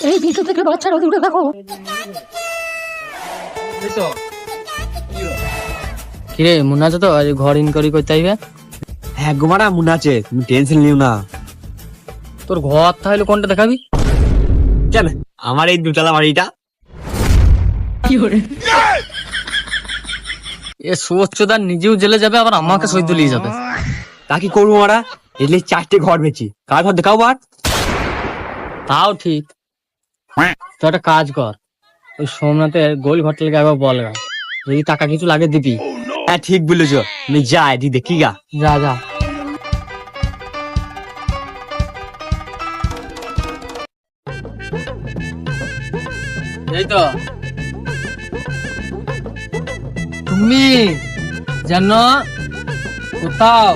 এই ভিডিও থেকে বাচ্চারা দূরে থাকো। কিরে মনে আছে তো ঘর ইনকোয়ারি করতে আইবে? হ্যাঁ গো মারা মনে আছে, তুমি টেনশন নিও না। তোর ঘর তাহলে কোনটা দেখাবি? কেন আমার এই দুতলা বাড়িটা। এ সোচ্চদার নিজেও জেলে যাবে আবার আমাকে সই তুলিয়ে যাবে। তা কি করবো মারা, এলে 4টে ঘর বেচি, কার ঘর দেখাও বার। তাও ঠিক, তো একটা কাজ কর, ওই সোমনাথের গোল ঘরটা লেগে একবার বল গা, যদি টাকা কিছু লাগে দিবি। হ্যাঁ ঠিক বলেছ, আমি যাই দি দেখি গা। যা যা। এই তো তুমি যেন কোথাও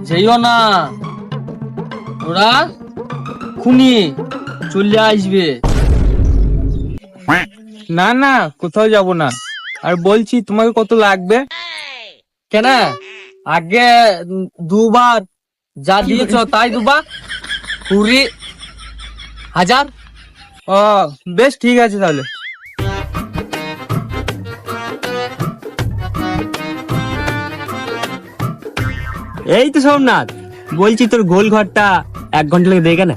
যেও না, ওরা খুনি চলে আসবে। না না কোথাও যাব না, আর বলছি তোমাকে কত লাগবে? কেন আগে দুবার যা দিয়েছ তাই দুবার 20,000। ও বেশ ঠিক আছে তাহলে। এই তো সোমনাথ, বলছি তোর গোল ঘরটা 1 ঘন্টা লেগে দেয় কেন?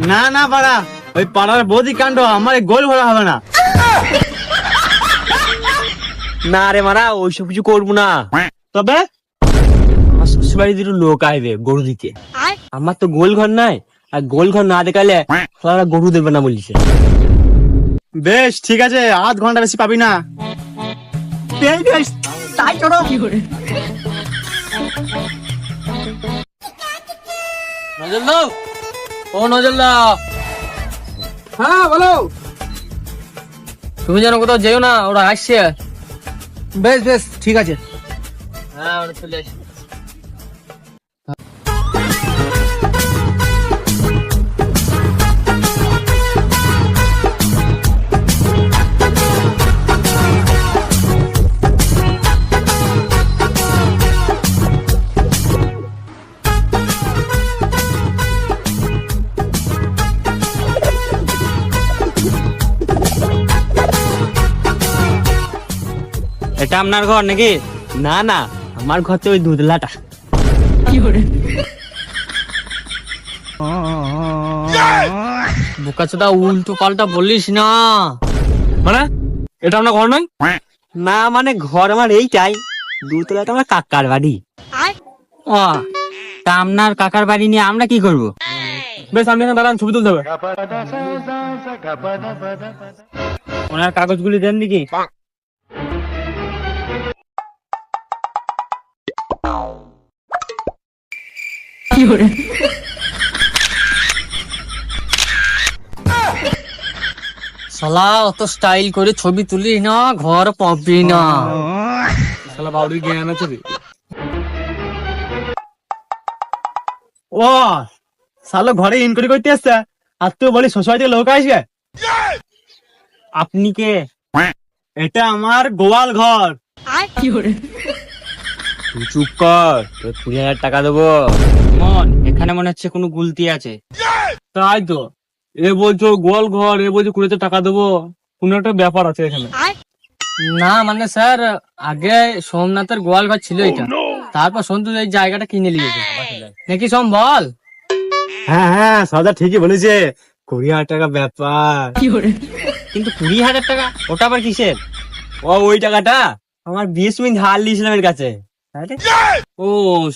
না না পাড়া, ওই পাড়ার বৌদি কাণ্ড, আমার এই গোল ভরা হবে না। না রে মারা, ওইসব কিছু করবো না। তবে আমার শ্বশুর বাড়ি দুটো লোক আইবে গরু দিতে, আমার তো গোল ঘর নাই, আর গোল ঘর না দেখালে ওরা গরু দেবে না বলিছে। বেশ ঠিক আছে, 8 ঘন্টা বেশি পাবি না। তাই চলো। নজর দাও, ও নজর দাও। হ্যাঁ বলো। তুমি যেন কোথাও যেও না, ওরা আসছে। বেশ বেশ ঠিক আছে। হ্যাঁ ওরা চলে আসছে। এটা আপনার ঘর নাকি? না না, আমার ঘর তো ওই দুতলাটা। বোকাচোদা উল্টো পাল্টা বলিস না। মানে এটা আপনার ঘর নয়? না মানে ঘর আমার এইটাই, দুতলাটা আমার কাকার বাড়ি। ও তা আপনার কাকার বাড়ি নিয়ে আমরা কি করব? বেশ আপনি এখানে দাঁড়ান, ছবি তুলতে হবে। ওনার কাগজগুলি দেন নাকি? শালা অত স্টাইল করে ছবি তুলিস না, ঘর পাবি না। শালা বাউরির জ্ঞান আছে রে। ও শালা ঘরে ইনকোয়ারি করতে আসছে, আর তুই বলি সোসাইটির লোক আসবে? আপনি কে? এটা আমার গোয়াল ঘর। তুই চুপ কর, তোর 20,000 টাকা দেবো। মন এখানে মনে হচ্ছে কোনো গুলতি আছে। তাই তো, এ বলছো গোয়াল ঘর, এ বলছো 20,000 টাকা দেবো, কোন একটা ব্যাপার আছে এখানে। না মানে স্যার, আগে সোমনাথের গোয়াল ঘর ছিল এটা, তারপর সন্তু এই জায়গাটা কিনে নিয়েছে নাকি সোম বল? হ্যাঁ হ্যাঁ সদা ঠিকই বলেছে, 20,000 টাকা ব্যাপার। কিন্তু 20,000 টাকা ওটা আবার কিসের? ওই টাকাটা আমার 20 মিনিট ধার নিয়েছিলাম এর কাছে। ও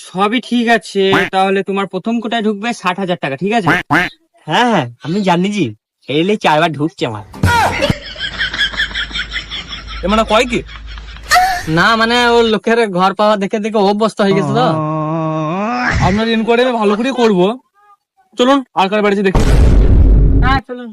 সবই ঠিক আছে, তাহলে তোমার প্রথম কোটায় ঢুকবে 60,000 টাকা, ঠিক আছে? হ্যাঁ হ্যাঁ আমি জানি জি, এলে 4বার ঢুকছে আমার। এ মানে কয় কি? না মানে ওর লোকের ঘর পাওয়া দেখে দেখে অভ্যস্ত হয়ে গেছে তো। আপনার ইনকোয়ারি আমি ভালো করে করবো, চলুন আর কার বাড়িতে দেখি। হ্যাঁ চলুন।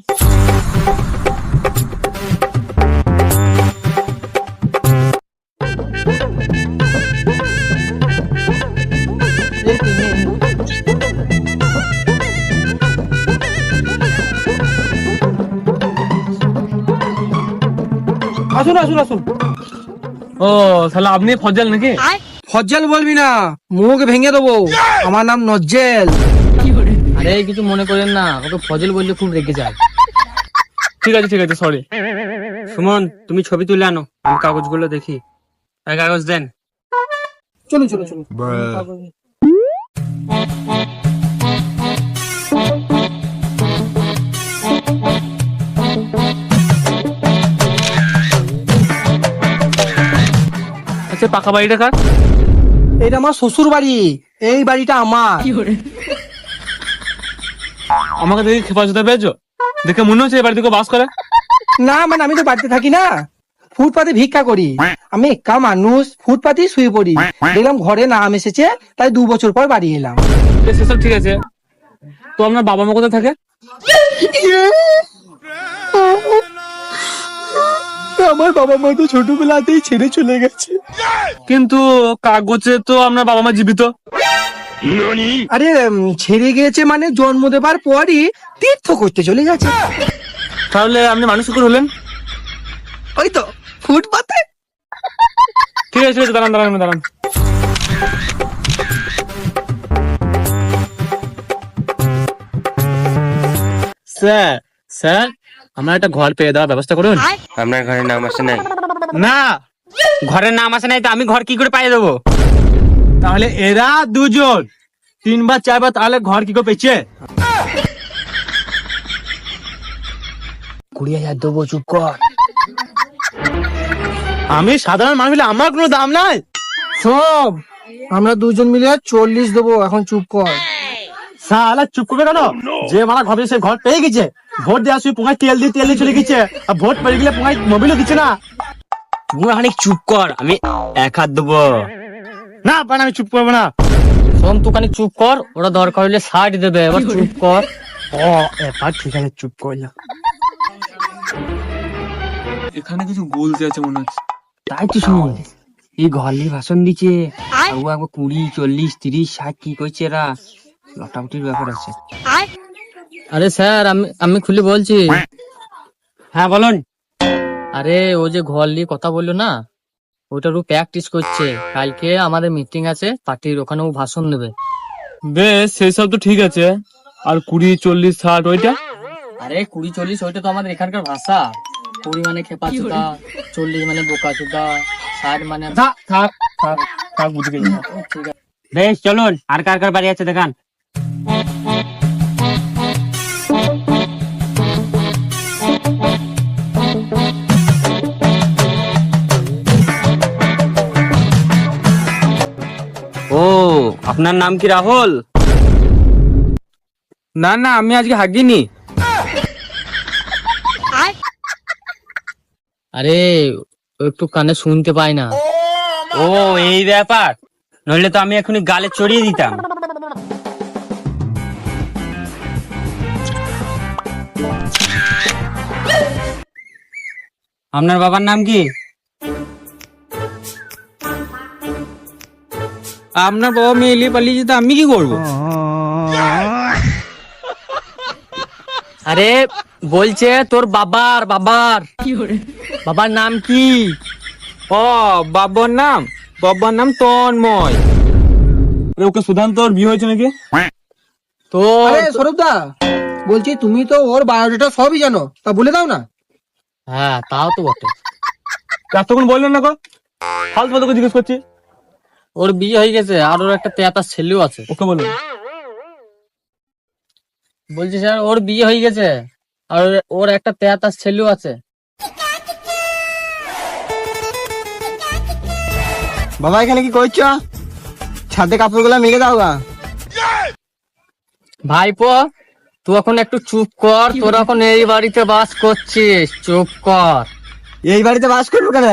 আসুন আসুন আসুন। ও তাহলে আপনি ফজল নাকি? ফজ্জাল বলবি না, মুখ ভেঙে দেবো। আমার নাম নজ্জেল। আরে কিছু মনে করেন না, ওকে ফজল বললে খুব রেগে যায়। ঠিক আছে সরি। সুমন তুমি ছবি তুলে আনো, আমি কাগজগুলো দেখি। এই কাগজ দেন। চলো চলো চলো। আচ্ছা পাকা বাড়িটা কার? এটা আমার শ্বশুর বাড়ি, এই বাড়িটা আমার। আমাকে দেখে খেপাচোদা পেয়েছো? দেখে মনে হচ্ছে এই বাড়ি থেকে বাস করে। না মানে আমি তো বাড়িতে থাকি না, ফুটপাতে ভিক্ষা করি। আমি একা মানুষ, ফুটপাতেই শুয়ে পড়ি। দেখলাম ঘরে নাম এসেছে, তাই 2 বছর পর বাড়ি এলাম। সেসব ঠিক আছে, তো আপনার বাবা মা কোথায় থাকে? আমার বাবা মা তো ছোটবেলাতেই ছেড়ে চলে গেছে। কিন্তু কাগজে তো আপনার বাবা মা জীবিত। আরে ছেড়ে গিয়েছে মানে জন্ম দেবার পরই তীর্থ করতে চলে গেছে। তাহলে আপনি মানুষ কি করে হলেন? ওই তো ফুটপাতে। ঠিক আছে দাঁড়ান। স্যার আমার একটা ঘর পেয়ে দেওয়ার ব্যবস্থা করুন। আপনার ঘরে নাম আসে নাই? না, ঘরের নাম আসে নাই তো আমি ঘর কি করে পাইয়ে দেবো? তাহলে এরা দুজন 3 বার 4 বার তাহলে ঘর কি করে পেয়েছে? 20,000 দেবো, চুপ কর। আমি সাধারণ মানুষ হলে আমার কোনো দাম নাই। সব আমরা দুজন মিলে 40 দেবো, এখন চুপ কর। সালা চুপ করবে কেন? যে মারা ঘর পেয়েছে, ঘর পেয়ে গেছে। ভোট দেওয়া শুয়ে পোঙায় তেল দিয়ে চলে গেছে, আর ভোট পেয়ে গেলে পোঙায় মোবিলও দিচ্ছে না। তুমি খানিক চুপ কর, আমি 1 হাত দেবো। না পান, আমি চুপ করবো না। শোন তুই খানিক চুপ কর, ওরা দরকার হলে 60 দেবে, এবার চুপ কর। ও এবার ঠিক আছে, চুপ করলাম। এখানে কিছু বলতে আছে মনে হচ্ছে। তাই তো শুন, এই ঘর নিয়ে ভাষণ দিচ্ছে, আর ও একবার 20, 40, 30, 60 কি করছে এরা, লটাউটির ব্যাপার আছে। আরে স্যার আমি খুলে বলছি। হ্যাঁ বলুন। আরে ও যে ঘর নিয়ে কথা বললো না, ওটার ও প্র্যাকটিস করছে। কালকে আমাদের মিটিং আছে পার্টির, ওখানে ও ভাষণ দেবে। বেশ সেই সব তো ঠিক আছে, আর 20, 40, 60 ওইটা? আরে 20, 40 ওইটা তো আমাদের এখানকার ভাষা। 20 মানে খেপা চোদা, 40 মানে বোকা চোদা, 60 মানে থাক বুঝে গেছি। ঠিক আছে। বেশ চলুন, আর কার কার বাড়ি আছে দেখান। ও আপনার নাম কি রাহুল? না আমি আজকে হাগিনি। আরে ও একটু কানে শুনতে পায় না। ও এই ব্যাপার, নইলে তো আমি এখনই গালে চড়িয়ে দিতাম। আপনার বাবার নাম কি? আপনার বাবা মেয়ে এলিয়ে পালিয়ে যেতে আমি কি করবো? আরে বলছে তোর বাবার নাম কি? ও বাবার নাম তন্ময়। ওকে সুধান্ত, ওর বিয়ে হয়েছে নাকি? তোর আরে সৌরভ দা, বলছি তুমি তো ওর বায়োডাটা সবই জানো, তা বলে দাও না। হ্যাঁ তাও তো বটে। এতক্ষণ বললেন না গো, ফালতু ফালতু জিজ্ঞেস করছি। ওর বিয়ে হয়ে গেছে, আর ওর একটা তেয়াতা ছেলেও আছে। ওকে বলুন। বলছি স্যার ওর বিয়ে হয়ে গেছে, আর ওর একটা তেয়াতা ছেলেও আছে। বাবা এখানে কি করছো? ছাদে কাপড়গুলো মেলে দাও গা। ভাইপো তুই এখন একটু চুপ কর, তোর এখন এই বাড়িতে বাস করছিস, চুপ কর। এই বাড়িতে বাস করবো কেন?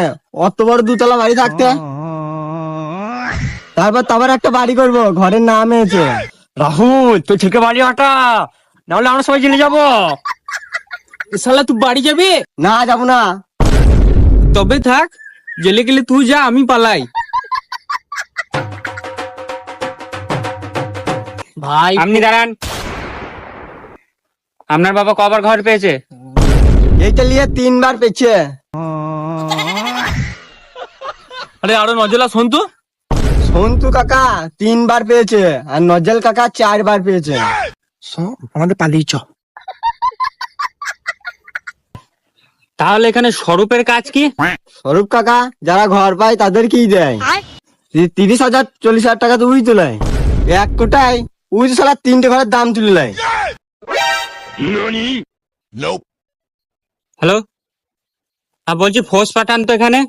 অত বড় 2 তলা বাড়ি থাকতে, তারপর একটা বাড়ি করবো, ঘরের নাম হয়েছে। রাহুল তুই থেকে বাড়ি হটা, নাহলে আমরা সবাই জেলে যাবো। শালা তুই বাড়ি যাবি? না যাবো না। তবে থাক, জেলে গেলে তুই যা, আমি পালাই। ভাই আপনি দাঁড়ান। আপনার বাবা কবার ঘর পেয়েছে? এইটা নিয়ে 3 বার পেয়েছে। আরে আরো নজলা শোন তো। সন্তু কাকা 3 বার পেয়েছে, আর নজল কাকা 4 বার পেয়েছে। আমাদের পালিয়ে চ। তাহলে এখানে স্বরূপের কাজ কি? স্বরূপ কাকা যারা ঘর পায় তাদের কি দেয়? 30,000 40,000 টাকা তো উই তোলায়, এক কোটায় উই তো সালা 3টে ঘরের দাম তুলে নেয়। হ্যালো, বলছি ফোর্স পাঠান তো এখানে।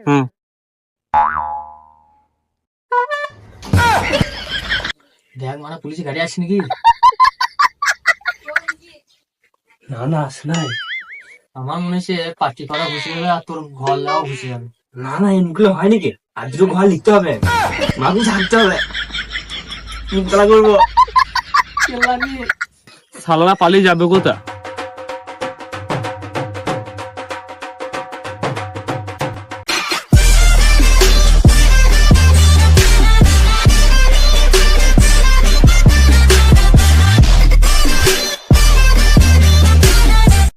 হুম, দেখ মানে পুলিশ গাড়ি আসছে নাকি? না না আসে নাই। আমার মনে হচ্ছে পার্টি করা ঘুষে যাবে আর তোর ঘর দেওয়া ঘুষে যাবে। না না এগুলো হয় নাকি? আজকে ঘর লিখতে হবে, মাগু থাকতে হবে, মুখতলা করবো। সালারা পালিয়ে যাবে কোথা?